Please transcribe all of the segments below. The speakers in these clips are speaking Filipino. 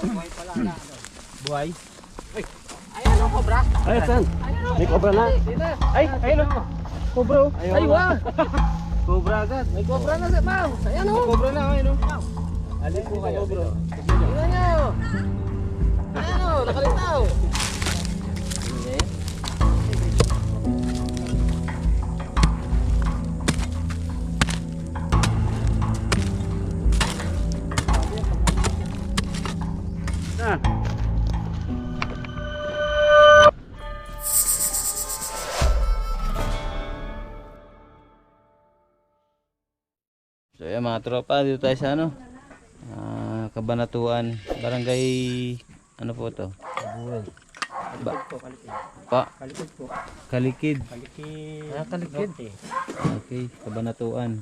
Buhay pala na. Buhay? Ay, ano, cobra? Ay, saan? May cobra na. Ay, ayun o. Cobra o. Ay, wah. Cobra agad. May cobra na sa Mau. Ayan o. Cobra na, ayun o. Alin po kayo? Tingnan nyo. Ayan o, nakalitaw. Ah. So yan mga tropa, dito tayo sa ano, Kabanatuan, barangay, ano po to? Kalikid po. Kalikid. Kalikid. Kalikid. Okay, Kabanatuan.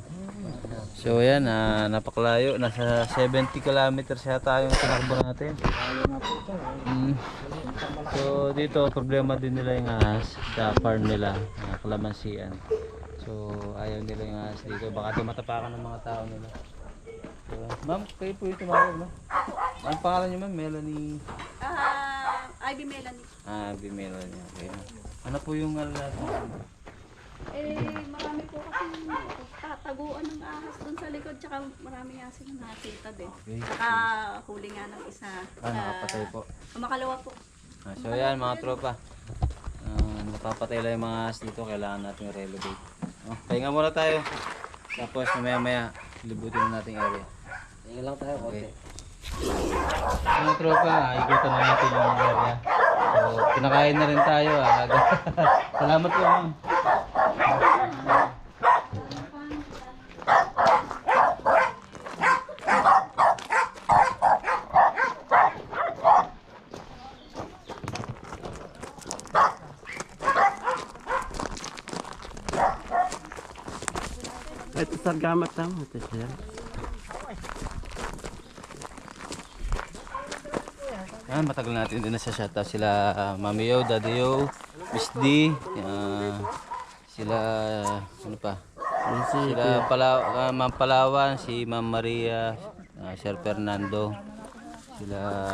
So yan, napaklayo, nasa 70 kilometers yata yung tinakbo natin. So dito, problema din nila yung ahas sa farm nila, kalamansian. So ayaw nila yung ahas dito, baka matapakan ng mga tao nila. So, ma'am, kayo po yung tumawag, no? Ang pangalan niyo, ma'am? Melanie? Ivy Melanie. Ivy Melanie, okay. Ano po yung natin? Marami po kasi tataguan ng ahas doon sa likod, tsaka marami nga silang nakita din. Okay. Tsaka huli nga ng isa. Nakapatay po. Makalawa po. So yan mga tropa, napapatay lang yung mga ahas dito, kailangan natin relocate. Pahinga muna tayo, tapos maya libutin na natin area. Tingnan lang tayo, Okay. Mga tropa, ikutan na natin yung area. So pinakain na rin tayo. Salamat po, ma'am. Ito sargamat tama. Ito siya. Yan, matagal natin din na sa shoutout sila Mami Yo, Daddy Yo, Miss D, sila ano pa? Sila Ma'am Palawan, si Ma'am Maria, Sir Fernando, sila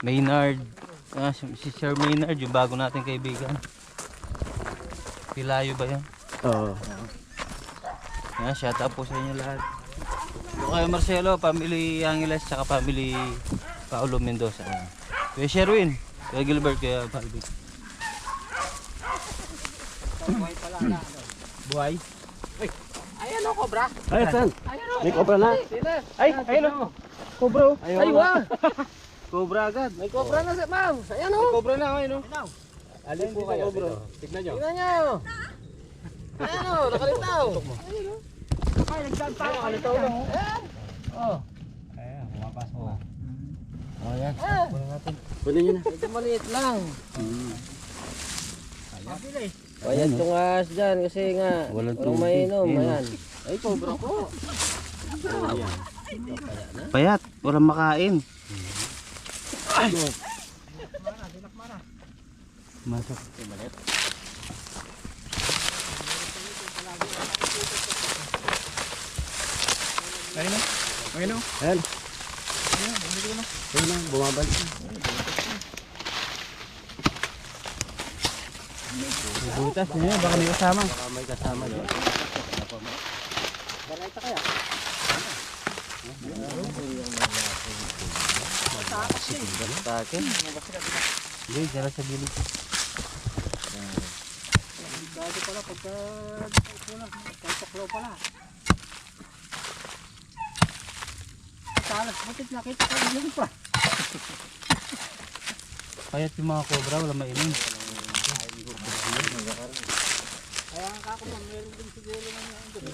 Maynard, si Sir Maynard, yung bago nating kaibigan. Pilayo ba yan? Oo. Yan, shoutout po sa inyo lahat. So kayo Marcelo, family Angeles, saka family Paulo Mendoza. Kuya Sherwin, Kuya Gilbert, Kuya Balbi. Buhay pala na. Buhay? Ayan o, cobra. Ay, saan? Ayan o. May cobra na? Ay, ayun o. Cobra o. Ay, wah. Cobra agad. May cobra na sa Mau. Ayan o. Cobra na, ayun o. Alin po kayo? Tignan nyo. Tingnan nyo. Ayan o, nakalitaw. Ayan o. Ay, nagdagpa. Nakalitaw lang o. Ayan. Oh. Ayan, pumapasok na. Oh, yan. Kunin nyo na. Ito maliit lang. Ayan itong ahas dyan kasi nga Walang walang tubig. mainom. Ayun. Ayan. Ay, cobra po. Payat, walang makain. Masok. Ayun o. Ayun o. Ayan. Ayun na, bumabalik. Butas niya, baka may kasama. Baka may kasama doon. Barayta kaya? Takin. Hindi, dala sa gilid. Dati pala pagka pagkaklaw pala. Talas, bakit nakita ko yun pa? Payat yung mga cobra, wala mainom. Kaya ang kako man, meron din siguro na yan doon.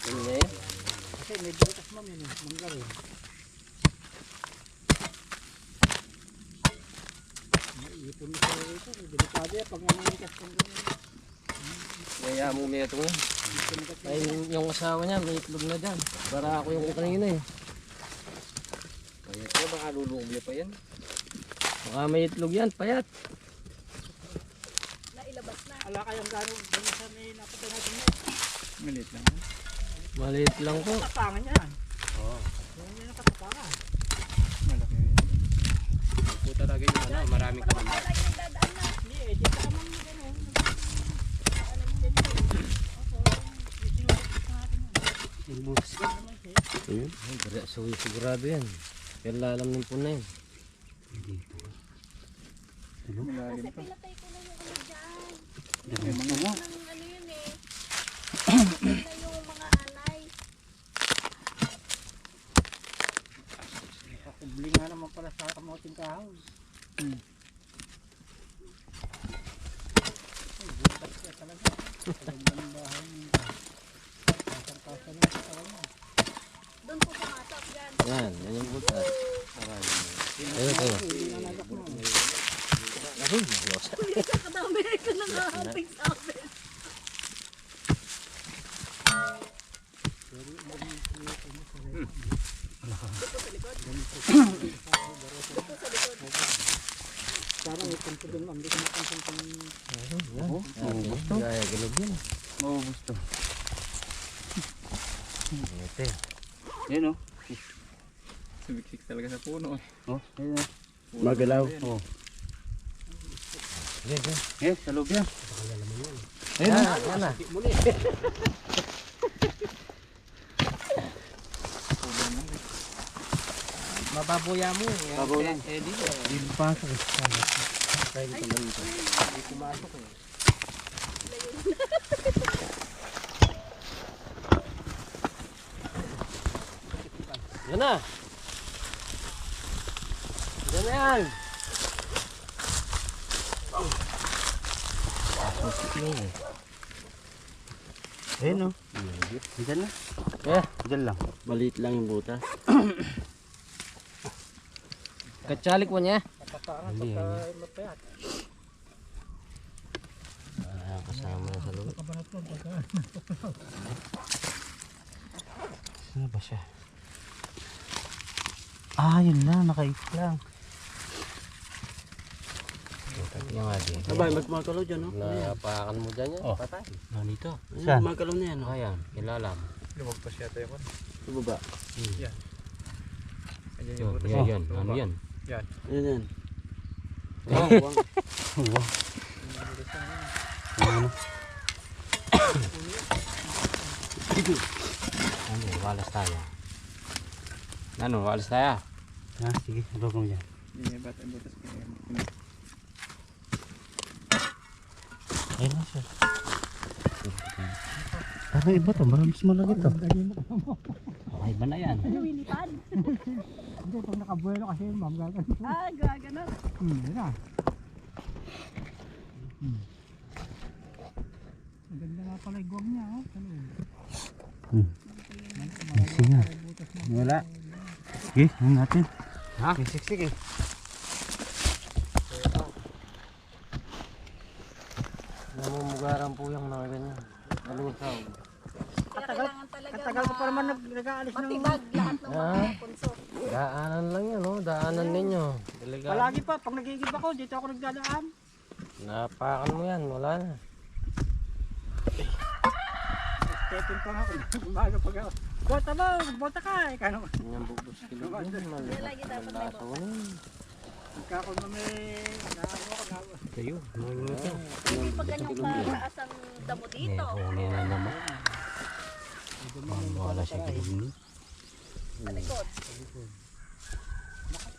Hindi. Kasi may butas ma'am yun, mangga rin. Ipon ko ito, delikado yan pag namanikas kong ganyan. Kaya mo may ito nga. Ay, yung asawa niya, may itlog na dyan. Para ako yung kanina eh. Payat ko, baka lulubli pa yan. Baka may itlog yan, payat. Nailabas na. Ala kayang gano'n, gano'n sa may napatay natin mo. Maliit lang. Maliit lang po. Tapangan yan. Oo. Po talaga yung ano, maraming kalamba. Wala yung nagdadaan na. Ayun, sigurado yan. Pero lalam ng puna yan. Kasi pinatay ko na yung ano dyan. Dami mga nga. Ng ano yun eh. Pinatay na yung mga alay. Nakakubli nga naman pala sa kamoting kahoy. Ay, butas ka talaga. Talagang ng bahay niya. Kasang-kasa rin sa kawan niya. Doon po pumasok dyan. Yan, yan yung butas. Ayun, ayun. Ayun, ayos. Kuya, kakadami ko nakahapig sa amin. Parang itong po doon, hindi ko napansin kung Gusto? Gaya galog yan. Maubos to. Ito. Yan o. Sumiksik talaga sa puno. Oh, yan o. Magalaw. Oh. Yan, yan. Eh, sa loob yan. Yan na, yan na. Mababuya mo. Babaw lang. Eh, di ba? hindi pasok. Kain ka lang ito. Hindi pumasok eh. Yan na. Yan na yan. Ayun o. Diyan na. Eh, Diyan lang. maliit lang yung butas. Katsalik mo niya. Hindi, hindi. Kasama na sa loob. Ano ba siya? Ah, yun lang. Nakait lang. Yung nga din. Abay, magmakalaw dyan, no? Napakan mo dyan yan. Oh. Patay. Nandito. Saan? Saan? Magmakalaw na yan, no? Ayan, ilalam. Lumagpas yata yung ano. Sa baba. Ayan Yun, butas. yan, yan. Ano yan? Yan. Yan, yan. Wow. Ano? Ano, walas tayo. Ano, walas tayo. Ah, sige. Huwag mo dyan. Yan yung bata yung butas. Ayun na siya. Parang iba to. Marami mas malaki to. Ay, ba na yan? Lumilipad. Hindi, pag nakabuelo kasi yun, ma'am, gagawin. Ah, gaganon. Yun na. Ang ganda nga pala yung guwag niya, oh. Sige nga. Wala. Sige, ano natin? Ha? Sige. Namumugaran po yung mga ganyan. Nalusaw. Kaya kailangan talaga Katagal ko pa naman nag-aalis ng... matibag lahat ng mga punso. Daanan lang yan, oh. Daanan ninyo. Delikado. Palagi pa, pag nagigib ako, dito ako nagdadaan. Napakan mo yan, wala na. Stepin pa nga ako, umaga pag ako. Bota mo, bota ka, ikaw naman. Yan yung bubos kilo. Kaya lagi dapat may bota. Pagka ako na may nakaano ako, Kayo, nangyayon. Hindi pa ganyang kataas ang damo dito. Huli na naman. Wala siya kilo. Sa likod.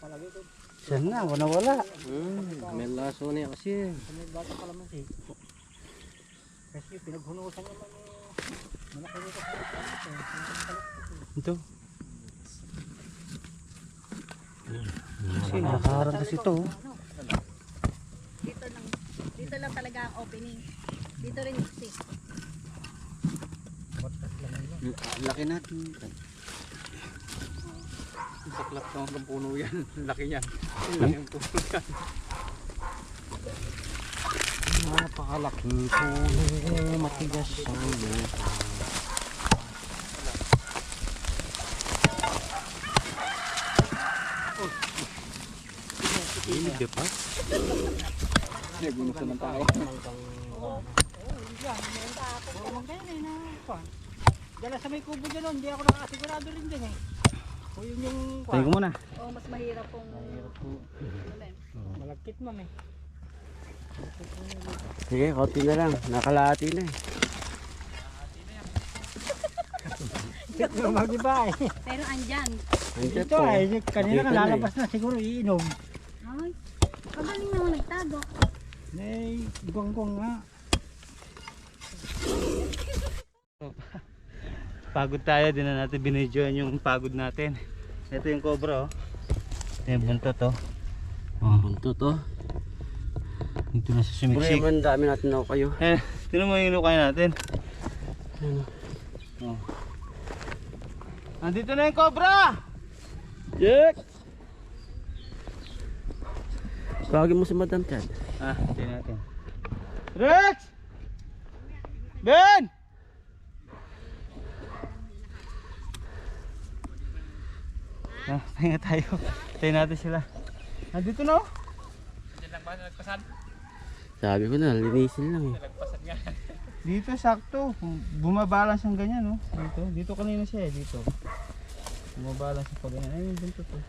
palagi ko. Siya na, wala. May laso niya kasi. May bata pala man siya. Kasi pinaghunusan naman malaki nito sa Ito. Kasi nakaharang kasi ito. Dito lang talaga ang opening. Dito rin si. Laki natin. Saklap ng hanggang puno yan. Laki niyan. Laki ang puno yan. Napakalaking puno. Matigas ang lupa. Hindi pa. Nagunusan ng tao. Dala sa may kubo dyan, hindi ako nakasigurado rin din eh. O yun yung Tingin ko muna. O mas mahirap kung malagkit man eh. Sige, konti na lang. Nakalahati na eh. Pero mag-iba eh. pero andyan. Andiyan Ito po. ay kanina Dito na lalabas na siguro iinom. Ay, pagaling naman nagtago. Eh, gonggong nga. Pagod tayo, din na natin binidyoan yung pagod natin. Ito yung cobra oh. Ito yung buntot oh. Buntot to. Dito na sa Bro, sumiksik. yung dami natin ako kayo. Tinan mo yung inukay natin. Oh. Andito na yung cobra! Jack! Tawagin mo si Madam Chad. Tingnan natin. Rex! Ben! Tayo tayo. Tayo natin sila. Andito na oh. Diyan lang ba nagpasan? Sabi ko na, linisin lang eh. Nagpasan nga. Dito sakto. Bumabalance ang ganyan oh. Dito kanina siya eh. Dito. Bumabalance siya pag ganyan. Ayun yung buntot oh.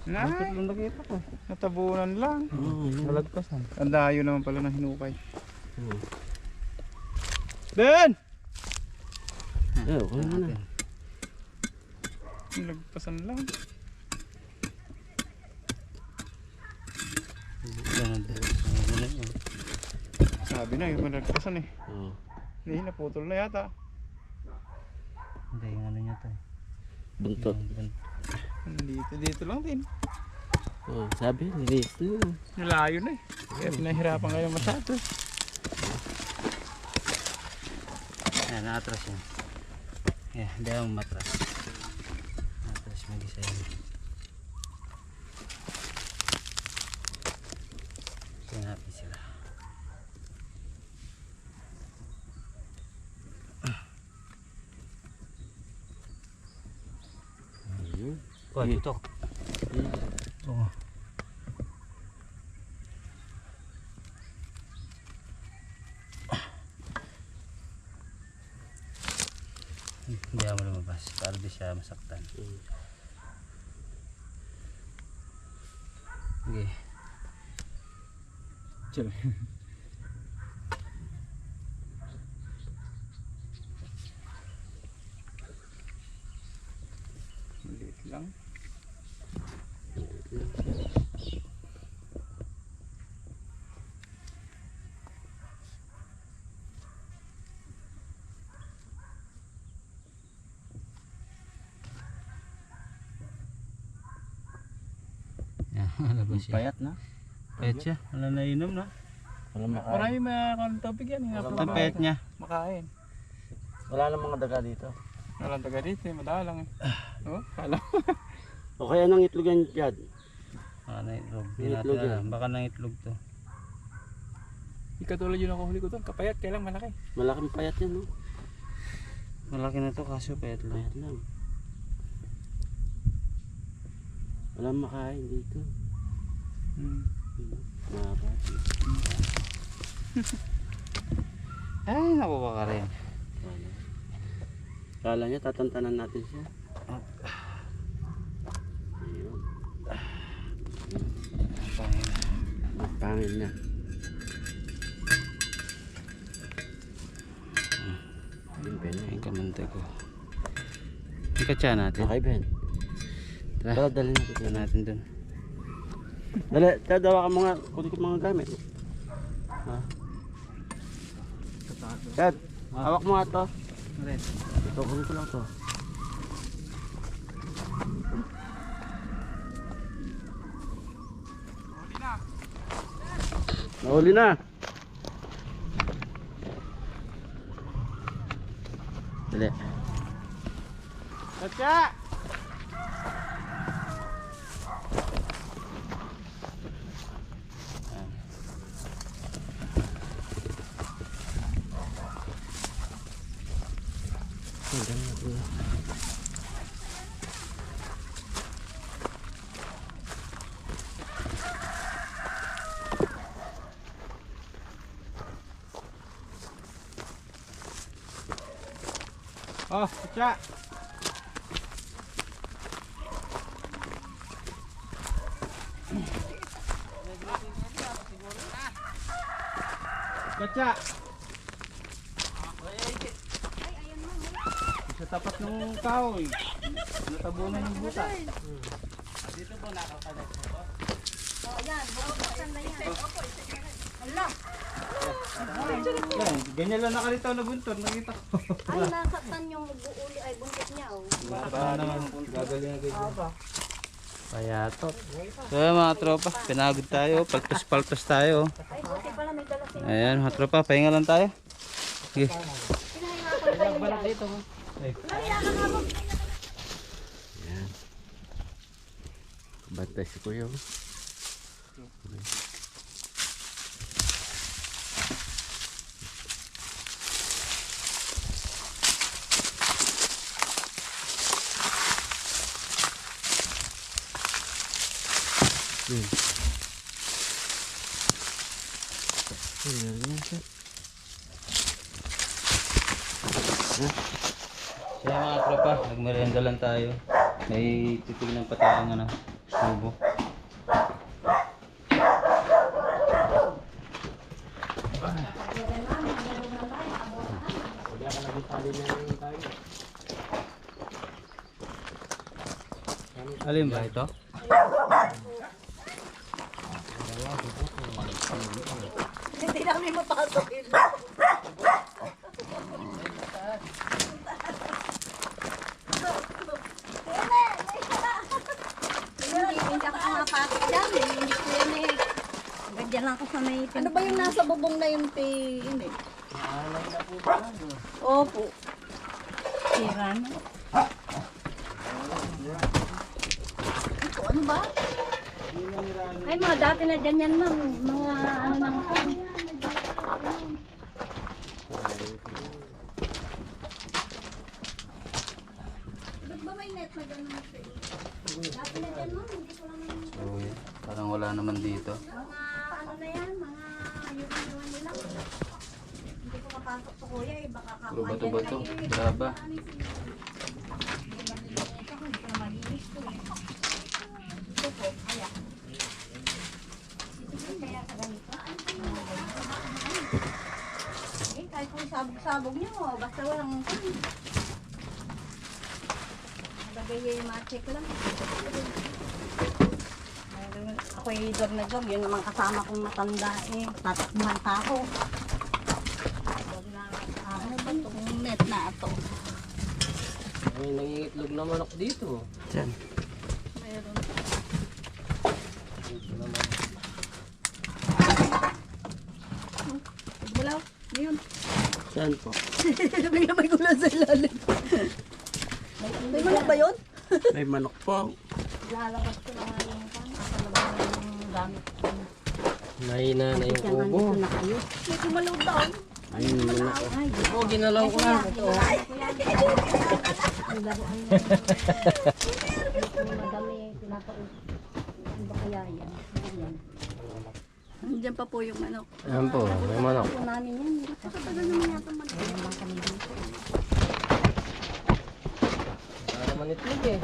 Buntot lang nakita ko. Natabunan lang. Oo, yun. Malagpasan. Ang dayo naman pala ng hinukay. Oo. Ben! Eh, okay na. Nagpasan lang. Sabi na yung nagpasan eh. Oo. Hindi, naputol na yata. Hindi, yung ano niya to. Buntot. Dito lang din. Oo, sabi, linisin lang. Nalayo na eh. Kaya pinahirapan kayo masyado. Ayan, naatras yan. Yeah, hindi ako matras. Naatras mag-isa yan. Tingnan natin sila. Ayun. Kuha, tutok. Oo. Hindi ako lumabas para di siya masaktan. Okay. Chill. Maliit lang. Yan, labas siya. Payat na. Payat siya. Wala na inom na. Wala makain. Marami mga topic yan. Ang payat niya. Makain. Wala na mga daga dito. Walang taga dito eh. Madalang eh. Oh, kala. O kaya nang itlog yan, Chad. Baka na itlog. Hindi May natin itlog yan. alam. Baka na itlog to. Ikatulad yun ako huli ko doon. Kapayat, kailang malaki. Malaking payat yan, no? Malaki na to kaso payat lang. Payat lang. Wala makain dito. Makat. Ay, naku baka rin. Kala niya tatantanan natin siya. Ayun. Pangil na. Ayun, Ben. Ayun kamantay ko. Yung katsa natin. Okay, Ben. Tara. Tara, dali natin. Ito natin dun. Dali, tara, dawa ka mga, kunin ko mga gamit. Ha? Chad, hawak mo nga to. Ito, kunin ko lang to. Nahuli na. Dali. Katsa! Oh, katsa. Katsa! Sa tapat ng kahoy. Natabunan yung buta. Dito po nakakalat po. Yan, ganyan lang nakalitaw na buntot, nakita ko. Ay, nasaktan yung buuli ay buntot niya oh. Baka naman, gagaling agad. Payatot. So mga tropa, pinagod tayo, palpas-palpas tayo. Ay, buti pala may dala sila. Ayan mga tropa, pahinga lang tayo. Sige. Pinahingakon pa yun yan. Dito. Bantay si Kuya. So mga tropa, nagmerienda lang tayo. May titignan pa tayong ano, subo. Alin ba ito? Hindi namin mapasok yun. Hindi ako mapasok dyan. Hindi ko yan eh. Ganyan lang ako sa may... Ano ba yung nasa bubong na yung hindi? Opo. Sira na. Ito, ano ba? Ay, mga dati na dyan yan, ma'am. Mga ano nang... Ba't ba may net na gano'n? Dati na dyan, ma'am. Hindi ko lang yung... So, parang wala naman dito. Mga ano na yan, mga yuwan nila. Hindi ko mapasok sa kuya eh. Baka Puro kakuha bato-bato, dyan na graba. Hindi ko na malinis to eh. Ito po, kaya. Kaya sa ganito. Eh, kahit kung sabog-sabog nyo, basta walang nalagay yung ma-check lang. Ako yung dog na dog, yun naman kasama kong matanda eh. Tatakbuhan pa ako. Dog na, ano ba itong net na ito? May nangingitlog na manok dito. Diyan. Mayroon. Bulaw, yun. Saan po? Bigla may gula sa ilalim. May manok ba yun? May manok po. Lalabas ko na nga yung pan. Akalabas na yung gamit ko. Nahina na yung kubo. Nandito na kayo. May kumalaw doon. Ayun yung manok. Ay, di Oh, ginalaw ko na. Ito. Ang laruan niya. Ito yung madami. Pinapaus. Ano ba kaya yan? Ayan. Diyan pa po yung manok. Ayan po, may manok. Ako namin yan. Katagal naman yata manok. Ayan lang kami dito. Wala naman itlog eh.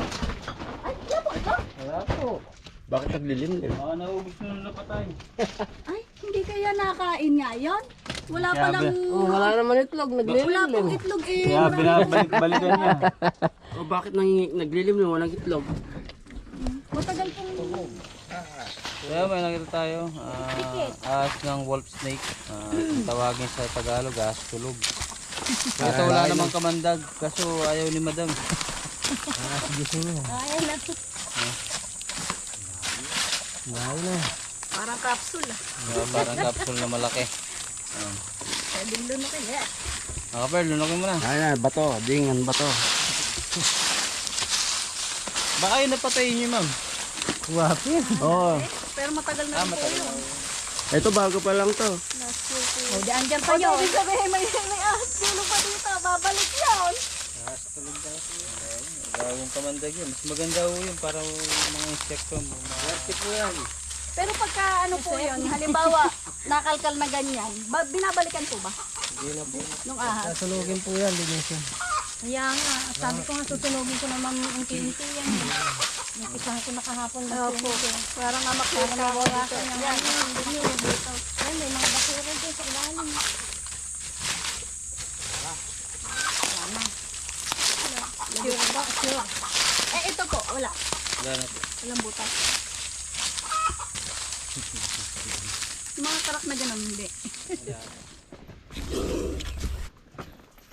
Ay, wala po ito? Wala po. Bakit naglilimlim? Baka naubos na napatay. Ay, hindi kaya nakain nga yun? Wala pa lang... Oh, wala naman itlog, Wala naglilimlim. pong itlog eh. Kaya binabalik-balikan niya. Oh, bakit naglilimlim? Walang itlog. Matagal pong... Kaya may nakita tayo. Ahas ng wolf snake. Tawagin sa Tagalog, ahas tulog. Ito wala namang kamandag. Kaso ayaw ni madam. Ay, nato. Parang capsule ah. Parang capsule na malaki. Pwedeng lunukin eh. Nakaper, lunokin mo na. Ayan, bato. Dingan bato. Baka yun napatayin niyo, ma'am. Wapi. Oo. Pero matagal na rin po yun. Ito bago pa lang to. O, di andyan pa yun. Ibig sabihin, may ahas dulo pa dito. Babalik yun. Gawang kamandag yun. Mas maganda ho yun para mga insekto mo. Po yan. Pero pagka ano po yun, halimbawa, nakalkal na ganyan, binabalikan po ba? Hindi na po. Nung ahas. Sasunugin po yan, linisin. Kaya nga, sabi ko nga, susunugin ko naman unti-unti yan. Napisahan ko na kahapon. Opo. Para nga makita ko dito. Yan, dito. Yan, may mga basura dito sa ilalim. Sure ba? Sure. Ito po, wala. Wala na po. Walang butas. Yung mga karak na ganun, hindi.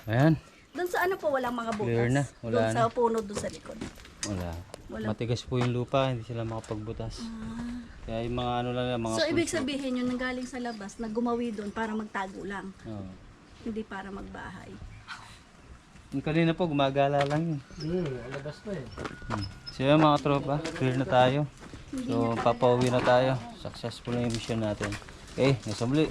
Ayan. Doon sa ano po, walang mga butas. Clear na, wala doon na. sa puno, doon sa likod. Wala. Wala. Matigas po yung lupa, hindi sila makapagbutas. Kaya yung mga ano lang, mga So, ibig pulso. sabihin yun, nanggaling sa labas, naggumawi doon para magtago lang. Oo. Hindi para magbahay. Yung kanina po, gumagala lang yun. Alabas pa eh. So yun mga tropa, clear na tayo. So papauwi na tayo. Successful na yung mission natin. Okay, nasa muli.